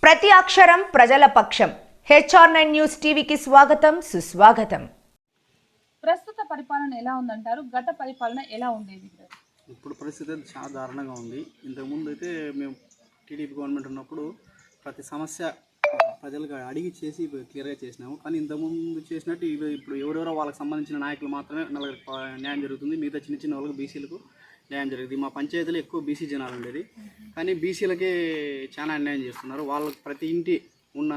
ప్రతి అక్షరం ప్రజల పక్షం. HR9 న్యూస్ టీవీకి స్వాగతం, సుస్వాగతం. ప్రస్తుత పరిపాలన ఎలా ఉందంటారు? గత పరిపాలన ఎలా ఉండేది? ఇప్పుడు పరిస్థితి చాలా దారుణంగా ఉంది. ఇంతకుముందు అయితే మేము టీడీపీ గవర్నమెంట్ ఉన్నప్పుడు ప్రతి సమస్య ప్రజలకు అడిగి చేసి క్లియర్గా చేసినాము. కానీ ఇంతకుముందు చేసినట్టు ఇప్పుడు ఎవరెవరో వాళ్ళకి సంబంధించిన నాయకులు మాత్రమే నలుగురికి న్యాయం జరుగుతుంది. మిగతా చిన్న చిన్న వాళ్ళకి బీసీలకు న్యాయం జరుగుతుంది. మా పంచాయతీలో ఎక్కువ బీసీ జనాలు ఉండేది, కానీ బీసీలకే చాలా అన్యాయం చేస్తున్నారు. వాళ్ళకి ప్రతి ఇంటి ఉన్న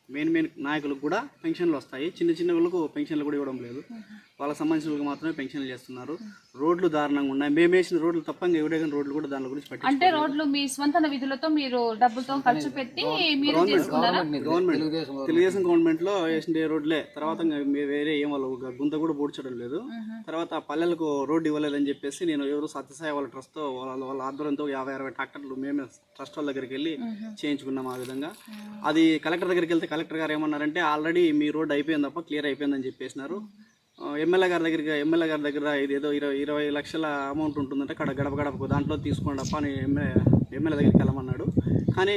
మెయిన్ నాయకులకు కూడా పెన్షన్లు వస్తాయి, చిన్న చిన్న వాళ్ళకు పెన్షన్లు కూడా ఇవ్వడం లేదు. వాళ్ళకి సంబంధించిన వాళ్ళకి మాత్రమే పెన్షన్లు చేస్తున్నారు. రోడ్లు దారుణంగా ఉన్నాయి. మేము వేసిన రోడ్లు తప్ప ఎవడే కానీ రోడ్లు కూడా దాని గురించి పట్టి అంటే రోడ్లు మీ స్వంత నిధులతో మీరు డబ్బులతో ఖర్చు పెట్టి గవర్నమెంట్ తెలుగుదేశం గవర్నమెంట్ లో వేసిన రోడ్లే. తర్వాత వేరే ఏం వాళ్ళు గుంత కూడా పూడ్చడం లేదు. తర్వాత పల్లెలకు రోడ్డు ఇవ్వలేదని చెప్పేసి నేను ఎవరు సత్యసాయి వాళ్ళ ట్రస్ట్ తో వాళ్ళ ఆధ్వర్యంతో 50-60 ట్రాక్టర్లు మేమే ట్రస్ట్ వాళ్ళ దగ్గరికి వెళ్ళి చేయించుకున్నాం. ఆ విధంగా అది కలెక్టర్ దగ్గరికి వెళ్తే కలెక్టర్ గారు ఏమన్నారంటే ఆల్రెడీ మీ రోడ్డు అయిపోయింది తప్ప క్లియర్ అయిపోయిందని చెప్పేసినారు. ఎమ్మెల్యే గారి దగ్గర ఇదేదో 20 లక్షల అమౌంట్ ఉంటుందంటే అక్కడ గడప గడపకు దాంట్లో తీసుకోండి అప్ప అని ఎమ్మెల్యే దగ్గరికి వెళ్ళమన్నాడు. కానీ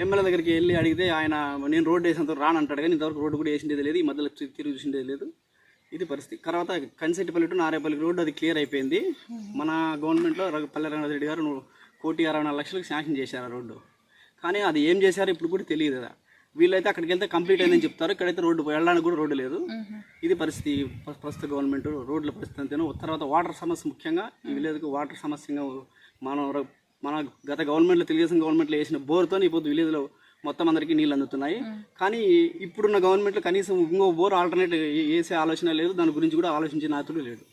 ఎమ్మెల్యే దగ్గరికి వెళ్ళి అడిగితే ఆయన నేను రోడ్డు వేసినంత రానంటాడు, కానీ ఇంతవరకు రోడ్డు కూడా వేసిండేది లేదు, ఈ మధ్యలో తిరిగి చూసిండేది లేదు. ఇది పరిస్థితి. తర్వాత కన్సెట్టిపల్లి టు నారేపల్లి రోడ్డు అది క్లియర్ అయిపోయింది. మన గవర్నమెంట్లో పల్లె రంగనాథ్ రెడ్డి గారు 1,64,00,000 శాంక్షన్ చేశారు ఆ రోడ్డు. కానీ అది ఏం చేశారో ఇప్పుడు కూడా తెలియదు కదా. వీళ్ళైతే అక్కడికి వెళ్తే కంప్లీట్ అయిందని చెప్తారు, ఇక్కడైతే రోడ్డు వెళ్ళడానికి కూడా రోడ్డు లేదు. ఇది పరిస్థితి ప్రస్తుత గవర్నమెంట్ రోడ్ల పరిస్థితి అంతేనో. తర్వాత వాటర్ సమస్య, ముఖ్యంగా ఈ విలేజ్కి వాటర్ సమస్యగా మన గత గవర్నమెంట్లో తెలుగుదేశం గవర్నమెంట్లో వేసిన బోర్తో ఇప్పుడు విలేజ్లో మొత్తం అందరికీ నీళ్ళు అందుతున్నాయి. కానీ ఇప్పుడున్న గవర్నమెంట్లో కనీసం ఇంకో బోర్ ఆల్టర్నేట్ వేసే ఆలోచన లేదు, దాని గురించి కూడా ఆలోచించే నాయకుడు లేడు.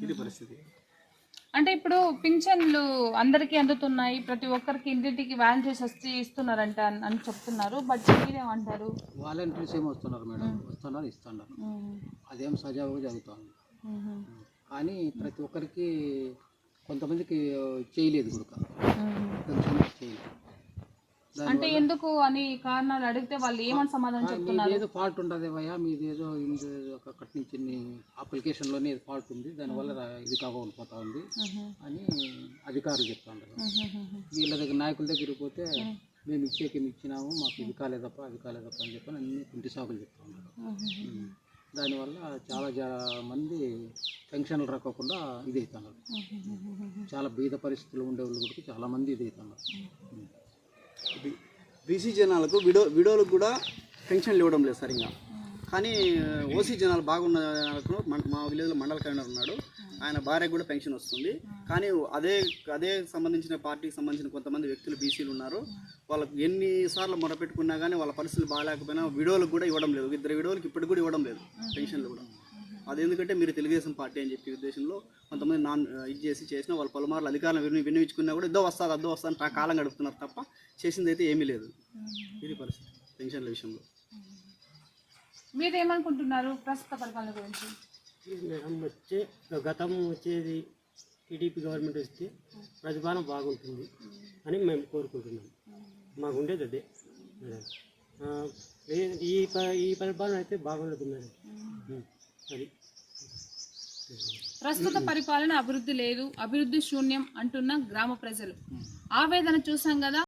ఇది పరిస్థితి. అంటే ఇప్పుడు పింఛన్లు అందరికీ అందుతున్నాయి, ప్రతి ఒక్కరికి ఇంటింటికి వ్యాన్ చేసి వచ్చి ఇస్తున్నారంట అని చెప్తున్నారు. బట్ మీరేమంటారు? వాలంటీర్స్ ఏమి వస్తున్నారు మేడం, వస్తున్నారు, ఇస్తున్నారు, అదేం సజావుగా జరుగుతుంది. కానీ ప్రతి ఒక్కరికి కొంతమందికి చేయలేదు కూడా, చేయలేదు. అంటే ఎందుకు అని కారణాలు అడిగితే వాళ్ళు ఏమని సమాధానం చెప్తున్నారు? ఏదో ఫాల్ట్ ఉంటుంది భయ్యా, మీది ఏదో అక్కడి నుంచి అప్లికేషన్లోనే ఫాల్ట్ ఉంది, దానివల్ల ఇది కాకుండా పోతా ఉంది అని అధికారులు చెప్తున్నారు. వీళ్ళ దగ్గర నాయకుల దగ్గరికి పోతే మేము ఇచ్చినాము, మాకు ఇది కాలేదప్ప అది కాలేదప్ప అని చెప్పని అన్ని కుంటి సాకులు చెప్తా ఉన్నారు. దానివల్ల చాలా మంది పెన్షన్లు రాకుండా ఇది అవుతున్నారు. చాలా బీద పరిస్థితులు ఉండే వాళ్ళు కూడా చాలామంది ఇది అవుతున్నారు. బీసీ జనాలకు విడోలకు కూడా పెన్షన్లు ఇవ్వడం లేదు సరిగ్గా. కానీ ఓసీ జనాలు బాగున్న జనాలకు మా విలేజ్లో మండల కన్వీనర్ ఉన్నాడు, ఆయన భార్యకు కూడా పెన్షన్ వస్తుంది. కానీ అదే సంబంధించిన పార్టీకి సంబంధించిన కొంతమంది వ్యక్తులు బీసీలు ఉన్నారు. వాళ్ళకు ఎన్నిసార్లు మొరపెట్టుకున్నా కానీ వాళ్ళ పరిస్థితులు బాగాలేకపోయినా విడోలకు కూడా ఇవ్వడం లేదు. 2 విడోలకు ఇప్పటికి కూడా ఇవ్వడం లేదు పెన్షన్లు కూడా. అది ఎందుకంటే మీరు తెలుగుదేశం పార్టీ అని చెప్పి ఉద్దేశంలో కొంతమంది ఇది చేసిన వాళ్ళు పలుమార్లు అధికారులను వినియోగించుకున్నా కూడా అద్దో వస్తుంది కాలం గడుపుతున్నారు తప్ప చేసింది అయితే ఏమీ లేదు. ఇది పరిస్థితి పెన్షన్ల విషయంలో. మీరేమనుకుంటున్నారు ప్రస్తుత పరిపాలన గురించి? గతం వచ్చేది టీడీపీ గవర్నమెంట్ వస్తే ప్రతిపాలన బాగుంటుంది అని మేము కోరుకుంటున్నాం. మాకు ఉండేది అదే ఈ పరిపాలన అయితే బాగుండదు మేడం. అది ప్రస్తుత పరిపాలన అభివృద్ధి లేదు, అభివృద్ధి శూన్యం అంటున్న గ్రామ ప్రజలు ఆవేదన చూసాం కదా.